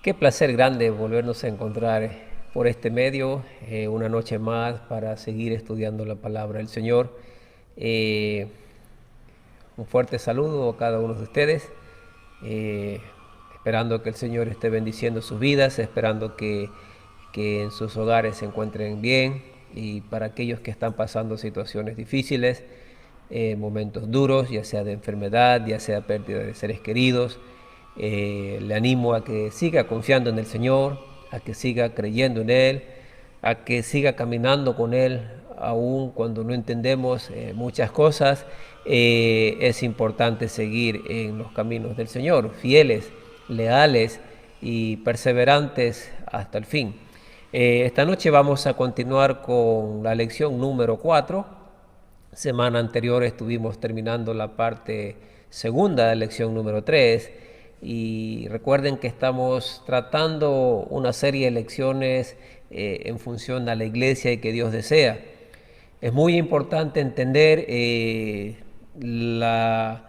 Qué placer grande volvernos a encontrar por este medio, una noche más para seguir estudiando la palabra del Señor. Eh, un fuerte saludo a cada uno de ustedes, eh, esperando que el Señor esté bendiciendo sus vidas, esperando que en sus hogares se encuentren bien, y para aquellos que están pasando situaciones difíciles, momentos duros, ya sea de enfermedad, ya sea pérdida de seres queridos, le animo a que siga confiando en el Señor, a que siga creyendo en Él, a que siga caminando con Él, aun cuando no entendemos muchas cosas. Es importante seguir en los caminos del Señor, fieles, leales y perseverantes hasta el fin. Esta noche vamos a continuar con la lección número 4. Semana anterior estuvimos terminando la parte segunda de la lección número 3, y recuerden que estamos tratando una serie de lecciones en función a la iglesia y que Dios desea. Es muy importante entender la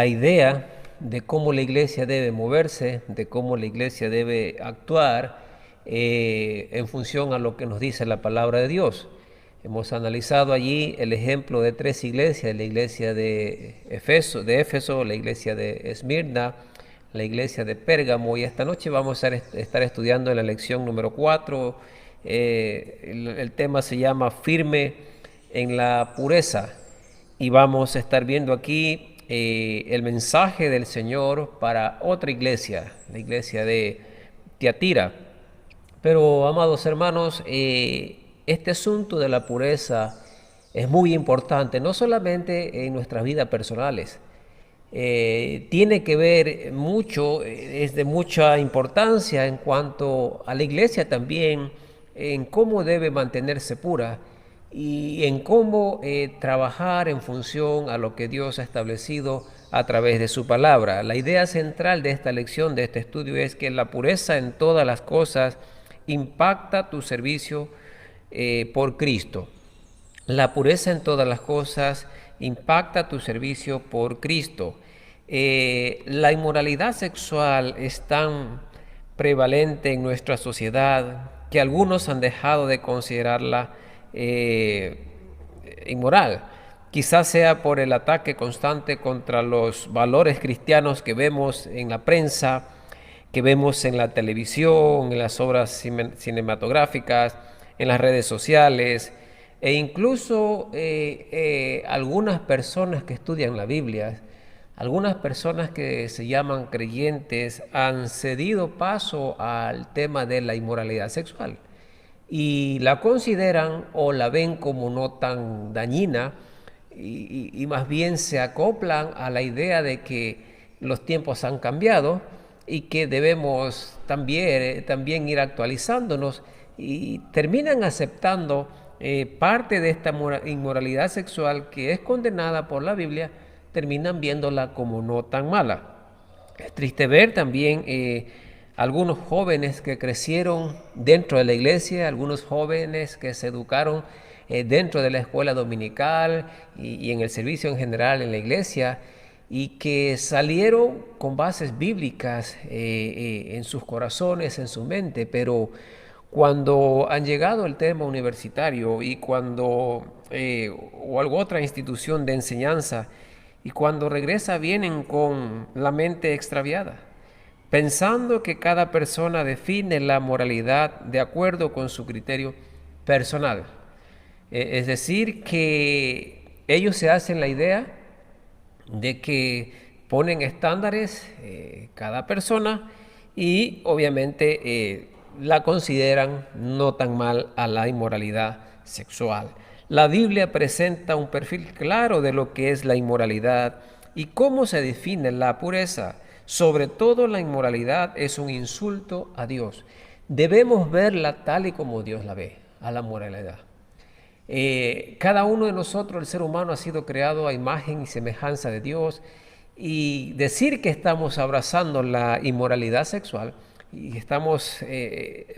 idea de cómo la iglesia debe moverse, de cómo la iglesia debe actuar en función a lo que nos dice la palabra de Dios. Hemos analizado allí el ejemplo de tres iglesias: la iglesia de Éfeso, la iglesia de Esmirna, la iglesia de Pérgamo, y esta noche vamos a estar estudiando la lección número 4. El tema se llama Firme en la pureza, y vamos a estar viendo aquí el mensaje del Señor para otra iglesia, la iglesia de Tiatira. Pero, amados hermanos, este asunto de la pureza es muy importante, no solamente en nuestras vidas personales. Tiene que ver mucho, es de mucha importancia en cuanto a la iglesia también, en cómo debe mantenerse pura y en cómo trabajar en función a lo que Dios ha establecido a través de su palabra. La idea central de esta lección, de este estudio, es que la pureza en todas las cosas impacta tu servicio por Cristo. La pureza en todas las cosas impacta tu servicio por Cristo. La inmoralidad sexual es tan prevalente en nuestra sociedad que algunos han dejado de considerarla inmoral. Quizás sea por el ataque constante contra los valores cristianos que vemos en la prensa, que vemos en la televisión, en las obras cinematográficas, en las redes sociales, e incluso algunas personas que estudian la Biblia, algunas personas que se llaman creyentes, han cedido paso al tema de la inmoralidad sexual y la consideran o la ven como no tan dañina, y más bien se acoplan a la idea de que los tiempos han cambiado y que debemos también ir actualizándonos, y terminan aceptando parte de esta inmoralidad sexual que es condenada por la Biblia, terminan viéndola como no tan mala. Es triste ver también algunos jóvenes que crecieron dentro de la iglesia, algunos jóvenes que se educaron dentro de la escuela dominical y en el servicio en general en la iglesia, y que salieron con bases bíblicas en sus corazones, en su mente, pero cuando han llegado al tema universitario y cuando o alguna otra institución de enseñanza, y cuando regresa vienen con la mente extraviada, pensando que cada persona define la moralidad de acuerdo con su criterio personal. Es decir, que ellos se hacen la idea de que ponen estándares cada persona, y obviamente la consideran no tan mal a la inmoralidad sexual. La Biblia presenta un perfil claro de lo que es la inmoralidad y cómo se define la pureza. Sobre todo, la inmoralidad es un insulto a Dios. Debemos verla tal y como Dios la ve, a la moralidad. Cada uno de nosotros, el ser humano, ha sido creado a imagen y semejanza de Dios, y decir que estamos abrazando la inmoralidad sexual y estamos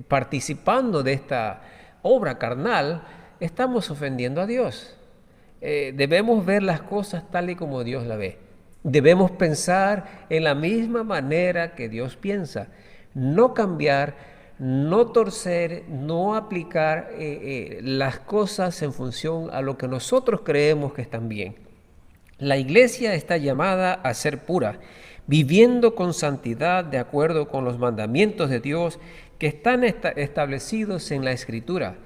participando de esta obra carnal, estamos ofendiendo a Dios. Debemos ver las cosas tal y como Dios la ve. Debemos pensar en la misma manera que Dios piensa. no cambiar, no torcer, no aplicar las cosas en función a lo que nosotros creemos que están bien. La iglesia está llamada a ser pura, viviendo con santidad de acuerdo con los mandamientos de Dios que están establecidos en la Escritura.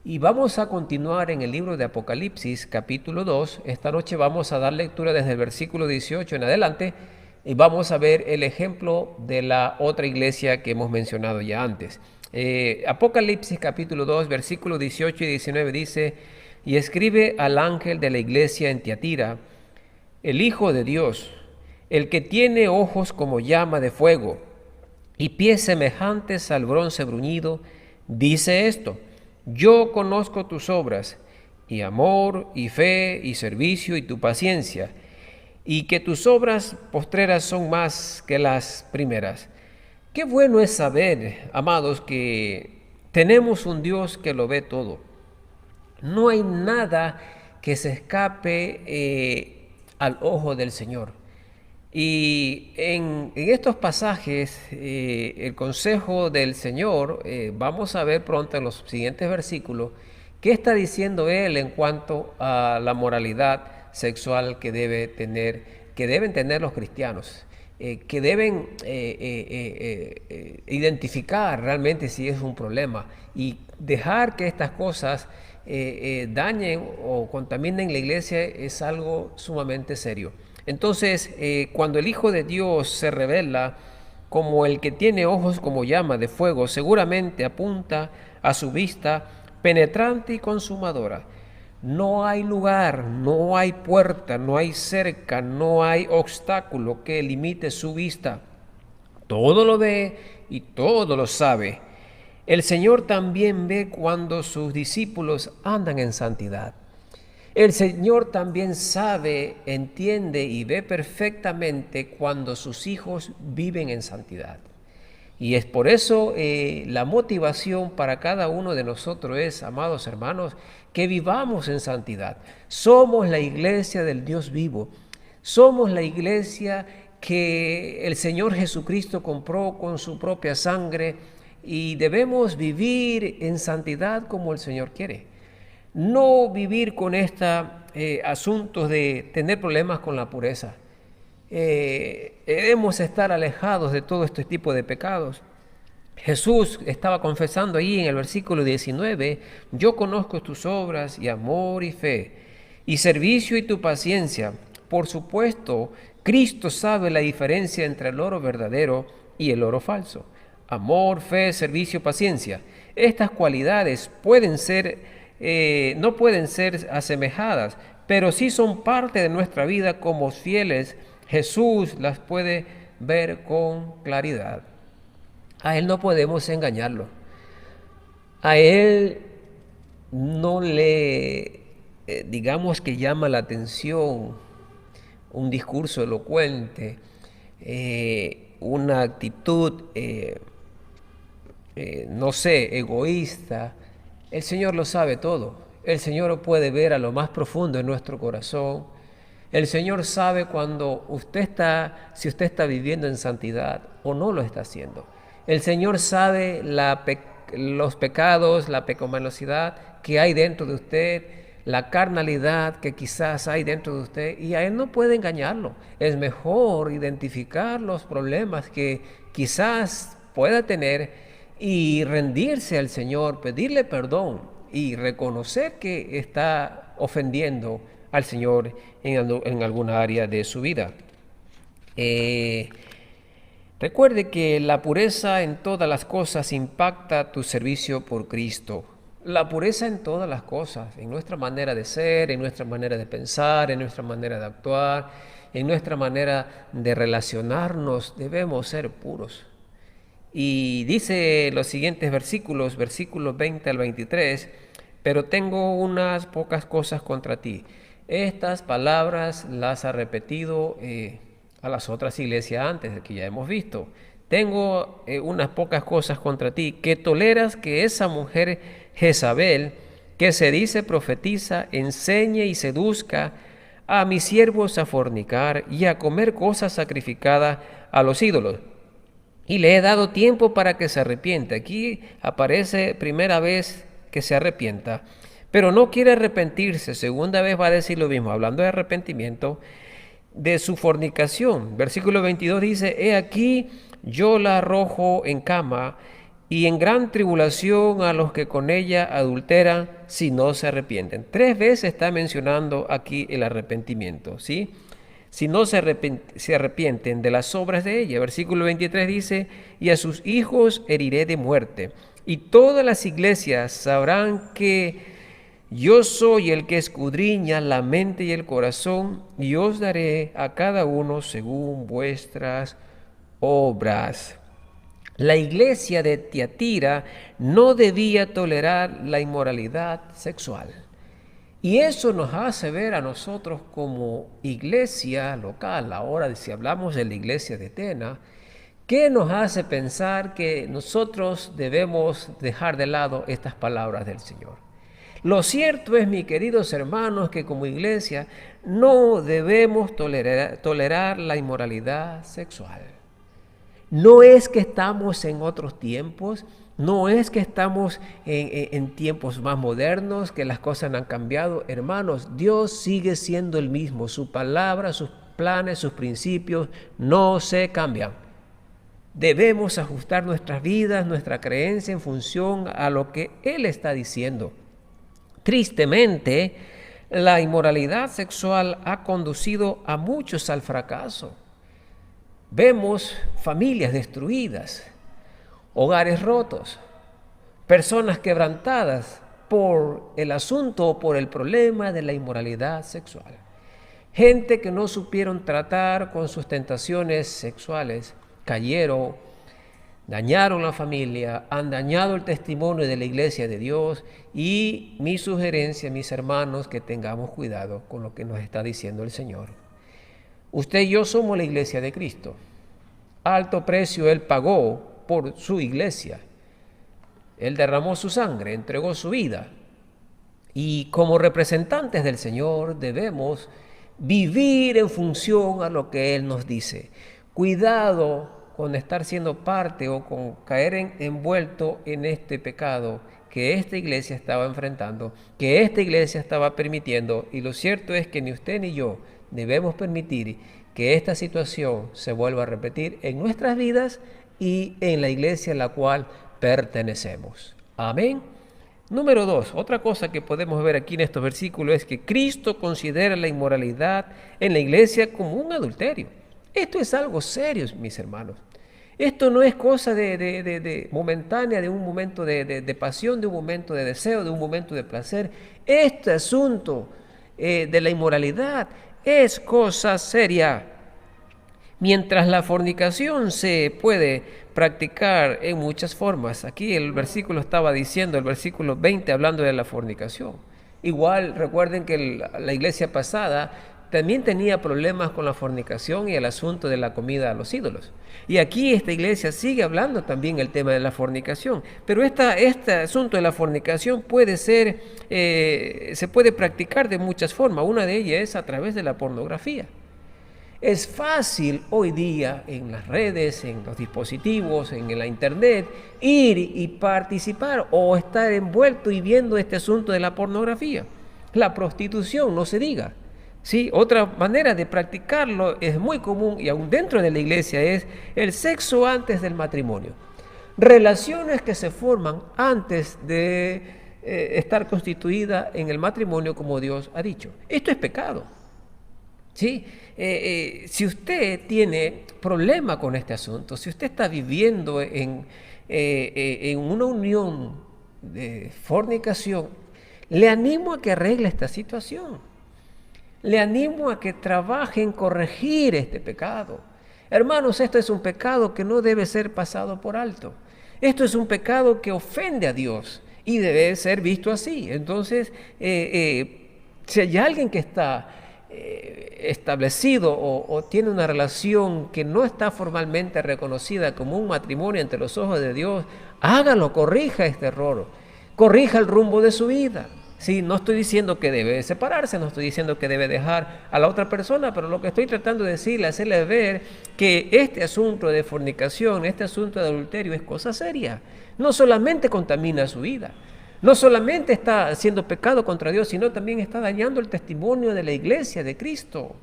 Y vamos a continuar en el libro de Apocalipsis, capítulo 2. Esta noche vamos a dar lectura desde el versículo 18 en adelante y vamos a ver el ejemplo de la otra iglesia que hemos mencionado ya antes. Apocalipsis, capítulo 2, versículos 18 y 19 dice: y escribe al ángel de la iglesia en Tiatira, el Hijo de Dios, el que tiene ojos como llama de fuego y pies semejantes al bronce bruñido, dice esto: yo conozco tus obras, y amor, y fe, y servicio, y tu paciencia, y que tus obras postreras son más que las primeras. Qué bueno es saber, amados, que tenemos un Dios que lo ve todo. No hay nada que se escape al ojo del Señor. Y en estos pasajes, el consejo del Señor, vamos a ver pronto en los siguientes versículos, qué está diciendo Él en cuanto a la moralidad sexual que deben tener los cristianos, que deben identificar realmente si es un problema y dejar que estas cosas dañen o contaminen la iglesia es algo sumamente serio. Entonces, cuando el Hijo de Dios se revela como el que tiene ojos como llama de fuego, seguramente apunta a su vista penetrante y consumadora. No hay lugar, no hay puerta, no hay cerca, no hay obstáculo que limite su vista. Todo lo ve y todo lo sabe. El Señor también ve cuando sus discípulos andan en santidad. El Señor también sabe, entiende y ve perfectamente cuando sus hijos viven en santidad. Y es por eso la motivación para cada uno de nosotros es, amados hermanos, que vivamos en santidad. Somos la iglesia del Dios vivo. Somos la iglesia que el Señor Jesucristo compró con su propia sangre y debemos vivir en santidad como el Señor quiere. No vivir con asuntos de tener problemas con la pureza. Debemos estar alejados de todo este tipo de pecados. Jesús estaba confesando ahí en el versículo 19, yo conozco tus obras y amor y fe, y servicio y tu paciencia. Por supuesto, Cristo sabe la diferencia entre el oro verdadero y el oro falso. Amor, fe, servicio, paciencia. Estas cualidades no pueden ser asemejadas, pero sí son parte de nuestra vida como fieles. Jesús las puede ver con claridad. A Él no podemos engañarlo. A Él no le, digamos que llama la atención un discurso elocuente, una actitud, no sé, egoísta. El Señor lo sabe todo. El Señor puede ver a lo más profundo de nuestro corazón. El Señor sabe si usted está viviendo en santidad o no lo está haciendo. El Señor sabe los pecados, la pecaminosidad que hay dentro de usted, la carnalidad que quizás hay dentro de usted, y a Él no puede engañarlo. Es mejor identificar los problemas que quizás pueda tener y rendirse al Señor, pedirle perdón y reconocer que está ofendiendo al Señor en alguna área de su vida. Recuerde que la pureza en todas las cosas impacta tu servicio por Cristo. La pureza en todas las cosas, en nuestra manera de ser, en nuestra manera de pensar, en nuestra manera de actuar, en nuestra manera de relacionarnos, debemos ser puros. Y dice los siguientes versículos 20 al 23, pero tengo unas pocas cosas contra ti. Estas palabras las ha repetido a las otras iglesias antes, que ya hemos visto. Tengo unas pocas cosas contra ti, que toleras que esa mujer Jezabel, que se dice profetiza, enseñe y seduzca a mis siervos a fornicar y a comer cosas sacrificadas a los ídolos. y le he dado tiempo para que se arrepienta. Aquí aparece primera vez que se arrepienta, pero no quiere arrepentirse. Segunda vez va a decir lo mismo, hablando de arrepentimiento, de su fornicación. Versículo 22 dice, he aquí yo la arrojo en cama y en gran tribulación a los que con ella adulteran si no se arrepienten. 3 veces está mencionando aquí el arrepentimiento, ¿sí? Si no se arrepienten de las obras de ella. Versículo 23 dice, y a sus hijos heriré de muerte. Y todas las iglesias sabrán que yo soy el que escudriña la mente y el corazón, y os daré a cada uno según vuestras obras. La iglesia de Tiatira no debía tolerar la inmoralidad sexual. Y eso nos hace ver a nosotros como iglesia local. Ahora, si hablamos de la iglesia de Tena, ¿qué nos hace pensar que nosotros debemos dejar de lado estas palabras del Señor? Lo cierto es, mis queridos hermanos, que como iglesia no debemos tolerar la inmoralidad sexual. No es que estamos en otros tiempos, no es que estamos en tiempos más modernos, que las cosas han cambiado. Hermanos, Dios sigue siendo el mismo. Su palabra, sus planes, sus principios no se cambian. Debemos ajustar nuestras vidas, nuestra creencia en función a lo que Él está diciendo. Tristemente, la inmoralidad sexual ha conducido a muchos al fracaso. Vemos familias destruidas, hogares rotos, personas quebrantadas por el asunto o por el problema de la inmoralidad sexual. Gente que no supieron tratar con sus tentaciones sexuales, cayeron, dañaron la familia, han dañado el testimonio de la iglesia de Dios, y mi sugerencia, mis hermanos, que tengamos cuidado con lo que nos está diciendo el Señor. Usted y yo somos la iglesia de Cristo. Alto precio Él pagó por su iglesia. Él derramó su sangre, entregó su vida. Y como representantes del Señor debemos vivir en función a lo que Él nos dice. Cuidado con estar siendo parte o con caer envuelto en este pecado que esta iglesia estaba enfrentando, que esta iglesia estaba permitiendo. Y lo cierto es que ni usted ni yo debemos permitir que esta situación se vuelva a repetir en nuestras vidas y en la iglesia a la cual pertenecemos. Amén. Número 2, otra cosa que podemos ver aquí en estos versículos es que Cristo considera la inmoralidad en la iglesia como un adulterio. Esto es algo serio, mis hermanos. Esto no es cosa de momentánea, de un momento de pasión, de un momento de deseo, de un momento de placer. Este asunto de la inmoralidad es cosa seria. Mientras la fornicación se puede practicar en muchas formas. Aquí el versículo estaba diciendo, el versículo 20, hablando de la fornicación. Igual recuerden que la iglesia pasada también tenía problemas con la fornicación y el asunto de la comida a los ídolos. Y aquí esta iglesia sigue hablando también el tema de la fornicación. Pero este asunto de la fornicación puede ser, se puede practicar de muchas formas. Una de ellas es a través de la pornografía. Es fácil hoy día en las redes, en los dispositivos, en la internet, ir y participar o estar envuelto y viendo este asunto de la pornografía. La prostitución, no se diga. ¿Sí? Otra manera de practicarlo es muy común y aún dentro de la iglesia es el sexo antes del matrimonio. Relaciones que se forman antes de estar constituida en el matrimonio como Dios ha dicho. Esto es pecado. ¿Sí? Si usted tiene problema con este asunto, si usted está viviendo en una unión de fornicación, le animo a que arregle esta situación. Le animo a que trabaje en corregir este pecado. Hermanos, esto es un pecado que no debe ser pasado por alto. Esto es un pecado que ofende a Dios y debe ser visto así. Entonces, si hay alguien que está establecido o tiene una relación que no está formalmente reconocida como un matrimonio ante los ojos de Dios, hágalo, corrija este error, corrija el rumbo de su vida, Sí, no estoy diciendo que debe separarse, no estoy diciendo que debe dejar a la otra persona, pero lo que estoy tratando de decirle, hacerle ver que este asunto de fornicación, este asunto de adulterio es cosa seria. No solamente contamina su vida, no solamente está haciendo pecado contra Dios, sino también está dañando el testimonio de la iglesia de Cristo.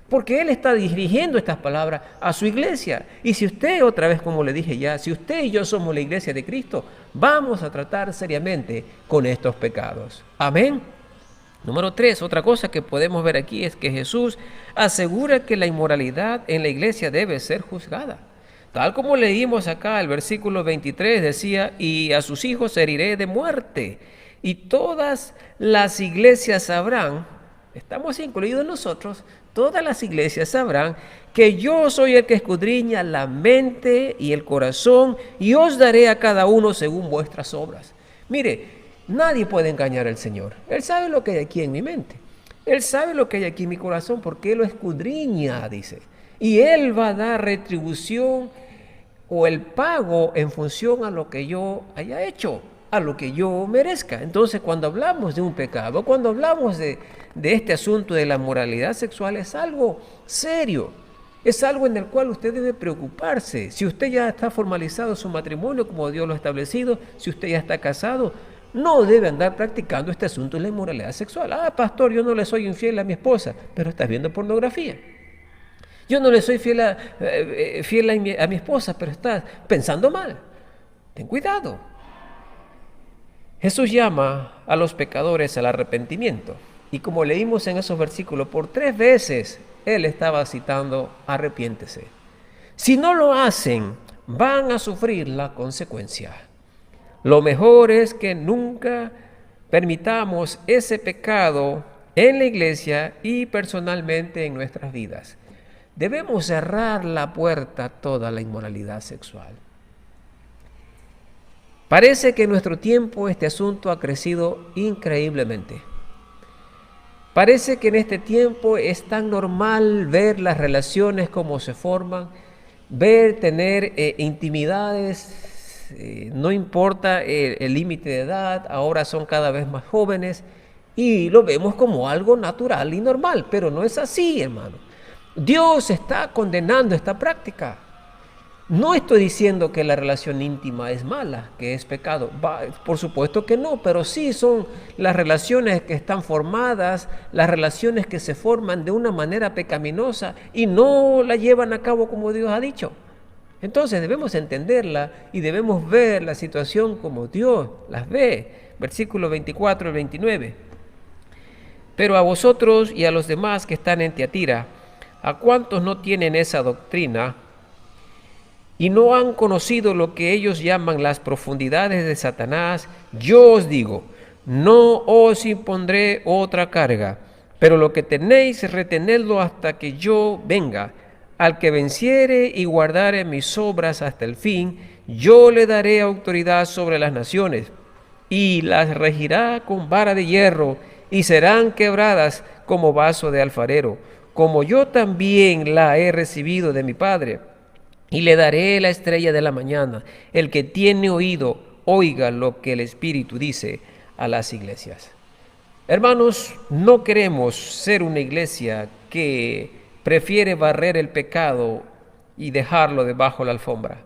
Porque Él está dirigiendo estas palabras a su iglesia. Y si usted, otra vez como le dije ya, si usted y yo somos la iglesia de Cristo, vamos a tratar seriamente con estos pecados. Amén. Número 3, otra cosa que podemos ver aquí es que Jesús asegura que la inmoralidad en la iglesia debe ser juzgada. Tal como leímos acá, el versículo 23 decía, y a sus hijos heriré de muerte, y todas las iglesias sabrán, estamos incluidos nosotros, todas las iglesias sabrán que yo soy el que escudriña la mente y el corazón, y os daré a cada uno según vuestras obras. Mire, nadie puede engañar al Señor. Él sabe lo que hay aquí en mi mente. Él sabe lo que hay aquí en mi corazón porque Él lo escudriña, dice. Y Él va a dar retribución o el pago en función a lo que yo haya hecho, a lo que yo merezca. Entonces, cuando hablamos de un pecado, cuando hablamos de este asunto de la moralidad sexual, es algo serio. Es algo en el cual usted debe preocuparse. Si usted ya está formalizado su matrimonio como Dios lo ha establecido, si usted ya está casado, no debe andar practicando este asunto de la inmoralidad sexual. Ah, pastor, yo no le soy infiel a mi esposa, pero estás viendo pornografía. Yo no le soy fiel a mi esposa, pero estás pensando mal. Ten cuidado. Jesús llama a los pecadores al arrepentimiento. Y como leímos en esos versículos, por 3 veces Él estaba citando arrepiéntese. Si no lo hacen, van a sufrir la consecuencia. Lo mejor es que nunca permitamos ese pecado en la iglesia y personalmente en nuestras vidas. Debemos cerrar la puerta a toda la inmoralidad sexual. Parece que en nuestro tiempo este asunto ha crecido increíblemente. Parece que en este tiempo es tan normal ver las relaciones como se forman, tener intimidades, no importa el límite de edad, ahora son cada vez más jóvenes y lo vemos como algo natural y normal, pero no es así, hermano. Dios está condenando esta práctica. No estoy diciendo que la relación íntima es mala, que es pecado. Por supuesto que no, pero sí son las relaciones que están formadas, las relaciones que se forman de una manera pecaminosa y no la llevan a cabo como Dios ha dicho. Entonces debemos entenderla y debemos ver la situación como Dios las ve. Versículo 24 y 29. Pero a vosotros y a los demás que están en Tiatira, a cuantos no tienen esa doctrina y no han conocido lo que ellos llaman las profundidades de Satanás, yo os digo, no os impondré otra carga, pero lo que tenéis, retenedlo hasta que yo venga. Al que venciere y guardare mis obras hasta el fin, yo le daré autoridad sobre las naciones, y las regirá con vara de hierro, y serán quebradas como vaso de alfarero, como yo también la he recibido de mi Padre. Y le daré la estrella de la mañana. El que tiene oído, oiga lo que el Espíritu dice a las iglesias. Hermanos, no queremos ser una iglesia que prefiere barrer el pecado y dejarlo debajo de la alfombra.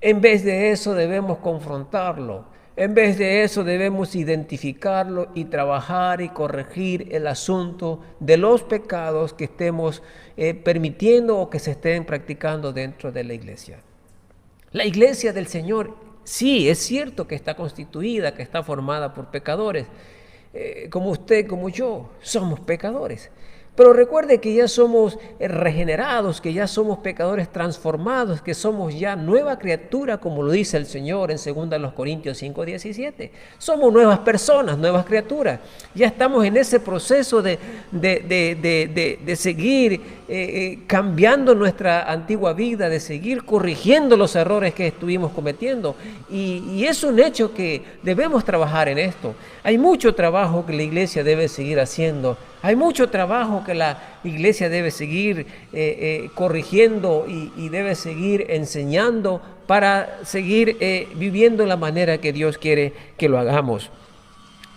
En vez de eso debemos confrontarlo. En vez de eso debemos identificarlo y trabajar y corregir el asunto de los pecados que estemos permitiendo o que se estén practicando dentro de la iglesia. La iglesia del Señor, sí, es cierto que está constituida, que está formada por pecadores. Como usted, como yo, somos pecadores. Pero recuerde que ya somos regenerados, que ya somos pecadores transformados, que somos ya nueva criatura, como lo dice el Señor en 2 Corintios 5:17. Somos nuevas personas, nuevas criaturas. Ya estamos en ese proceso de seguir cambiando nuestra antigua vida, de seguir corrigiendo los errores que estuvimos cometiendo. Y es un hecho que debemos trabajar en esto. Hay mucho trabajo que la iglesia debe seguir haciendo. Hay mucho trabajo que la iglesia debe seguir corrigiendo y debe seguir enseñando para seguir viviendo la manera que Dios quiere que lo hagamos.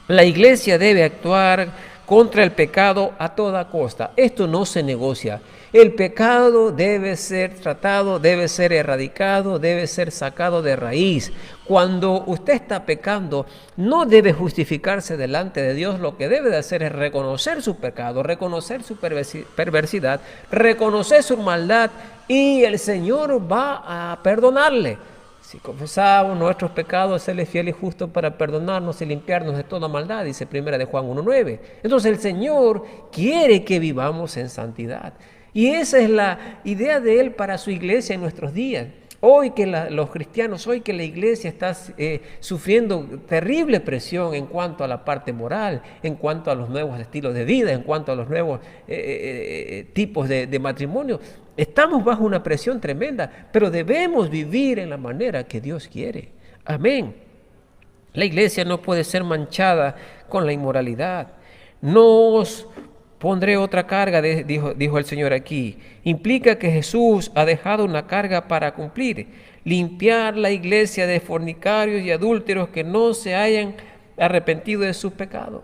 La iglesia debe actuar contra el pecado a toda costa. Esto no se negocia. El pecado debe ser tratado, debe ser erradicado, debe ser sacado de raíz. Cuando usted está pecando, no debe justificarse delante de Dios. Lo que debe de hacer es reconocer su pecado, reconocer su perversidad, reconocer su maldad, y el Señor va a perdonarle. Si confesamos nuestros pecados, Él es fiel y justo para perdonarnos y limpiarnos de toda maldad, dice 1 de Juan 1:9. Entonces el Señor quiere que vivamos en santidad. Y esa es la idea de Él para su iglesia en nuestros días. Hoy que los cristianos, hoy que la iglesia está sufriendo terrible presión en cuanto a la parte moral, en cuanto a los nuevos estilos de vida, en cuanto a los nuevos tipos de matrimonio, estamos bajo una presión tremenda, pero debemos vivir en la manera que Dios quiere. Amén. La iglesia no puede ser manchada con la inmoralidad. No os pondré otra carga, dijo el Señor aquí. Implica que Jesús ha dejado una carga para cumplir. Limpiar la iglesia de fornicarios y adúlteros que no se hayan arrepentido de sus pecados.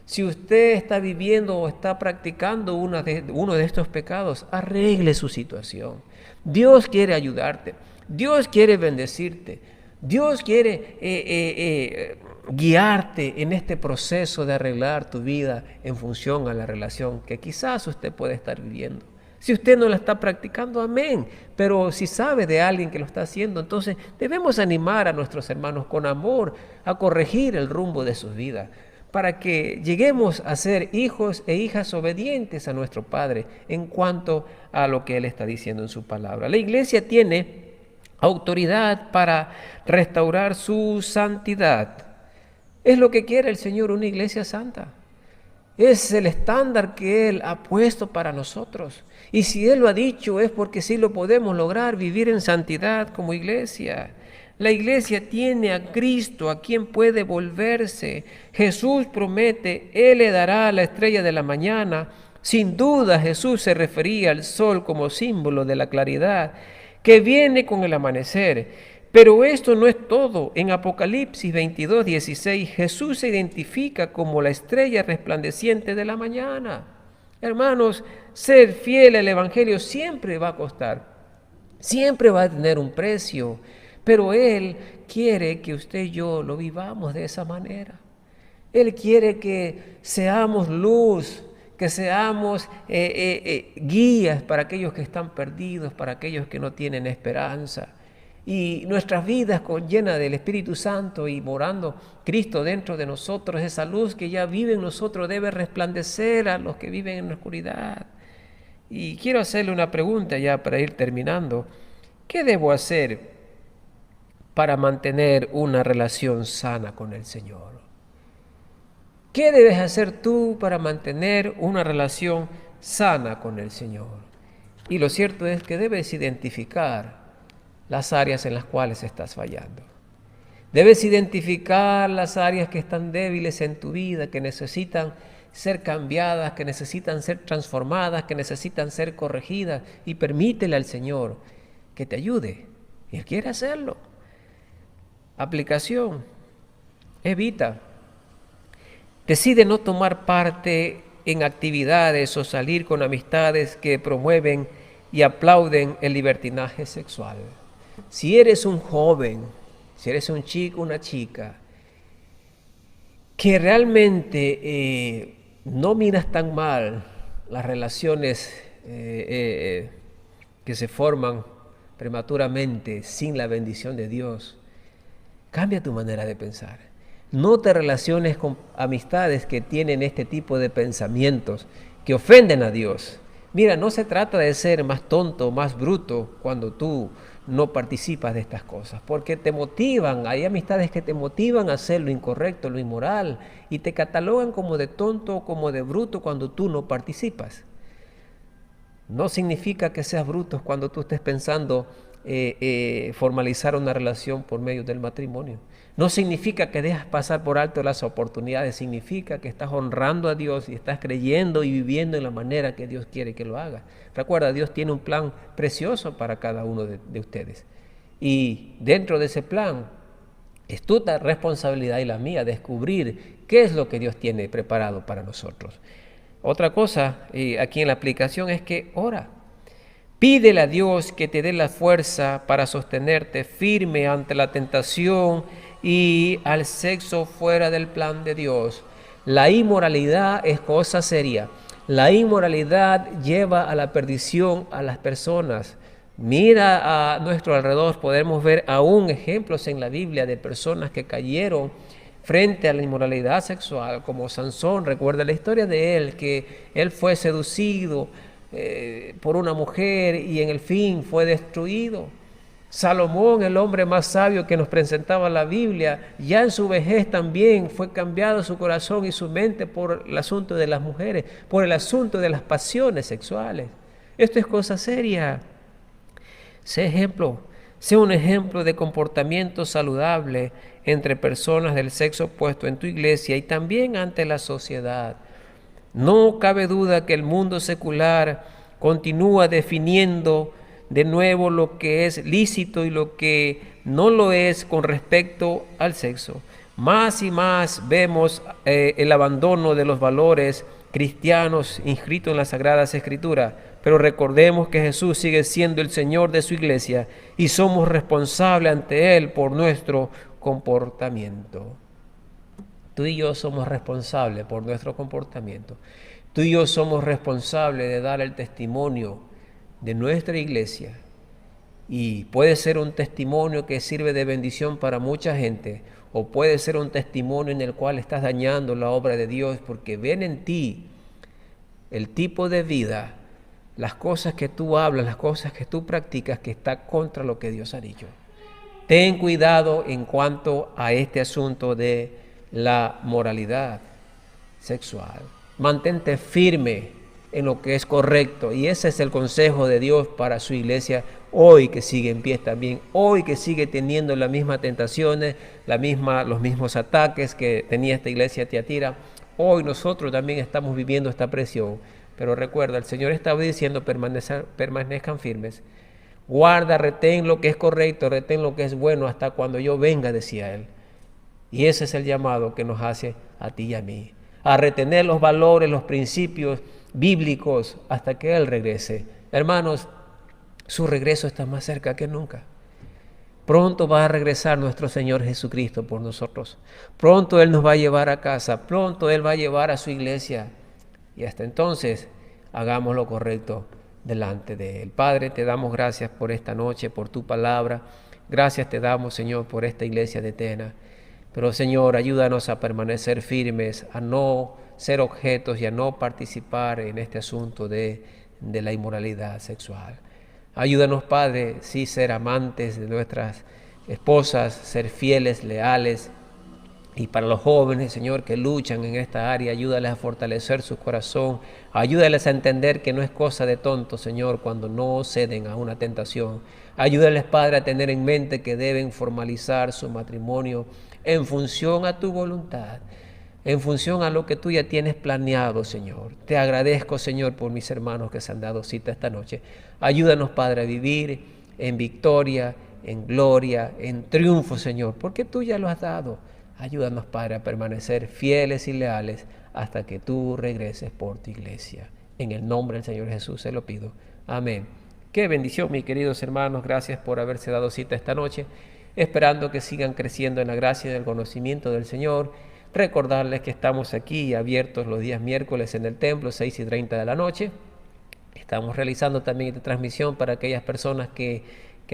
Si usted está viviendo o está practicando uno de estos pecados, arregle su situación. Dios quiere ayudarte. Dios quiere bendecirte. Dios quiere guiarte en este proceso de arreglar tu vida en función a la relación que quizás usted puede estar viviendo. Si usted no la está practicando, amén. Pero si sabe de alguien que lo está haciendo, entonces debemos animar a nuestros hermanos con amor a corregir el rumbo de sus vidas, para que lleguemos a ser hijos e hijas obedientes a nuestro Padre en cuanto a lo que Él está diciendo en su palabra. La iglesia tiene autoridad para restaurar su santidad. Es lo que quiere el Señor, una iglesia santa. Es el estándar que Él ha puesto para nosotros. Y si Él lo ha dicho, es porque sí lo podemos lograr, vivir en santidad como iglesia. La iglesia tiene a Cristo, a quien puede volverse. Jesús promete, Él le dará la estrella de la mañana. Sin duda Jesús se refería al sol como símbolo de la claridad que viene con el amanecer. Pero esto no es todo. En Apocalipsis 22:16, Jesús se identifica como la estrella resplandeciente de la mañana. Hermanos, ser fiel al Evangelio siempre va a costar, siempre va a tener un precio, pero Él quiere que usted y yo lo vivamos de esa manera. Él quiere que seamos luz, que seamos guías para aquellos que están perdidos, para aquellos que no tienen esperanza. Y nuestras vidas llenas del Espíritu Santo y morando Cristo dentro de nosotros, esa luz que ya vive en nosotros debe resplandecer a los que viven en la oscuridad. Y quiero hacerle una pregunta ya para ir terminando. ¿Qué debo hacer para mantener una relación sana con el Señor? ¿Qué debes hacer tú para mantener una relación sana con el Señor? Y lo cierto es que debes identificar las áreas en las cuales estás fallando. Debes identificar las áreas que están débiles en tu vida, que necesitan ser cambiadas, que necesitan ser transformadas, que necesitan ser corregidas, y permítele al Señor que te ayude. Y Él quiere hacerlo. Aplicación. Evita. Decide no tomar parte en actividades o salir con amistades que promueven y aplauden el libertinaje sexual. Si eres un joven, si eres un chico, una chica, que realmente no miras tan mal las relaciones que se forman prematuramente sin la bendición de Dios, cambia tu manera de pensar. No te relaciones con amistades que tienen este tipo de pensamientos que ofenden a Dios. Mira, no se trata de ser más tonto, más bruto cuando tú no participas de estas cosas, porque te motivan, hay amistades que te motivan a hacer lo incorrecto, lo inmoral, y te catalogan como de tonto o como de bruto cuando tú no participas. No significa que seas bruto cuando tú estés pensando formalizar una relación por medio del matrimonio. No significa que dejas pasar por alto las oportunidades, significa que estás honrando a Dios y estás creyendo y viviendo en la manera que Dios quiere que lo haga. Recuerda, Dios tiene un plan precioso para cada uno de ustedes. Y dentro de ese plan, Es tu responsabilidad y la mía descubrir qué es lo que Dios tiene preparado para nosotros. Otra cosa aquí en la aplicación es que ora. Pídele a Dios que te dé la fuerza para sostenerte firme ante la tentación y al sexo fuera del plan de Dios. La inmoralidad es cosa seria. La inmoralidad lleva a la perdición a las personas. Mira a nuestro alrededor, podemos ver aún ejemplos en la Biblia de personas que cayeron frente a la inmoralidad sexual, como Sansón. Recuerda la historia de él, que él fue seducido por una mujer y en el fin fue destruido. Salomón, el hombre más sabio que nos presentaba la Biblia, ya en su vejez también fue cambiado su corazón y su mente por el asunto de las mujeres, por el asunto de las pasiones sexuales. Esto es cosa seria. Sé un ejemplo de comportamiento saludable entre personas del sexo opuesto en tu iglesia y también ante la sociedad. No cabe duda que el mundo secular continúa definiendo de nuevo lo que es lícito y lo que no lo es con respecto al sexo. Más y más vemos el abandono de los valores cristianos inscritos en las Sagradas Escrituras, pero recordemos que Jesús sigue siendo el Señor de su iglesia y somos responsables ante Él por nuestro comportamiento. Tú y yo somos responsables por nuestro comportamiento. Tú y yo somos responsables de dar el testimonio de nuestra iglesia. Y puede ser un testimonio que sirve de bendición para mucha gente, o puede ser un testimonio en el cual estás dañando la obra de Dios porque ven en ti el tipo de vida, las cosas que tú hablas, las cosas que tú practicas que está contra lo que Dios ha dicho. Ten cuidado en cuanto a este asunto de la moralidad sexual. Mantente firme en lo que es correcto y ese es el consejo de Dios para su iglesia hoy que sigue en pie también, hoy que sigue teniendo las mismas tentaciones, los mismos ataques que tenía esta iglesia de Tiatira. Hoy nosotros también estamos viviendo esta presión, pero recuerda, el Señor estaba diciendo permanezcan firmes. Guarda, retén lo que es correcto, retén lo que es bueno hasta cuando yo venga, decía Él. Y ese es el llamado que nos hace a ti y a mí, a retener los valores, los principios bíblicos hasta que Él regrese. Hermanos, su regreso está más cerca que nunca. Pronto va a regresar nuestro Señor Jesucristo por nosotros. Pronto Él nos va a llevar a casa, pronto Él va a llevar a su iglesia. Y hasta entonces, hagamos lo correcto delante de Él. Padre, te damos gracias por esta noche, por tu palabra. Gracias te damos, Señor, por esta iglesia de Tena. Pero, Señor, ayúdanos a permanecer firmes, a no ser objetos y a no participar en este asunto de la inmoralidad sexual. Ayúdanos, Padre, sí, ser amantes de nuestras esposas, ser fieles, leales. Y para los jóvenes, Señor, que luchan en esta área, ayúdales a fortalecer su corazón, ayúdales a entender que no es cosa de tonto, Señor, cuando no ceden a una tentación. Ayúdales, Padre, a tener en mente que deben formalizar su matrimonio en función a tu voluntad, en función a lo que tú ya tienes planeado, Señor. Te agradezco, Señor, por mis hermanos que se han dado cita esta noche. Ayúdanos, Padre, a vivir en victoria, en gloria, en triunfo, Señor, porque tú ya lo has dado. Ayúdanos, Padre, a permanecer fieles y leales hasta que tú regreses por tu iglesia. En el nombre del Señor Jesús se lo pido. Amén. Qué bendición, mis queridos hermanos. Gracias por haberse dado cita esta noche. Esperando que sigan creciendo en la gracia y en el conocimiento del Señor. Recordarles que estamos aquí abiertos los días miércoles en el templo, 6:30 de la noche. Estamos realizando también esta transmisión para aquellas personas que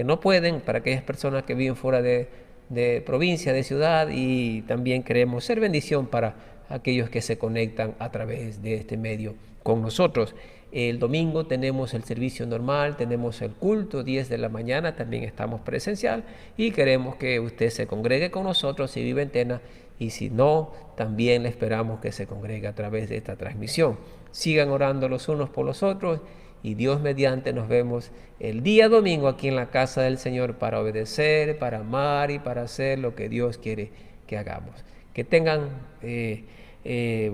no pueden, para aquellas personas que viven fuera de provincia, de ciudad, y también queremos ser bendición para aquellos que se conectan a través de este medio con nosotros. El domingo tenemos el servicio normal, tenemos el culto 10 de la mañana, también estamos presencial y queremos que usted se congregue con nosotros si vive en Tena, y si no, también le esperamos que se congregue a través de esta transmisión. Sigan orando los unos por los otros y Dios mediante nos vemos el día domingo aquí en la casa del Señor para obedecer, para amar y para hacer lo que Dios quiere que hagamos. Que tengan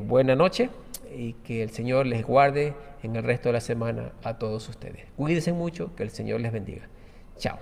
buena noche y que el Señor les guarde en el resto de la semana a todos ustedes. Cuídense mucho, que el Señor les bendiga. Chao.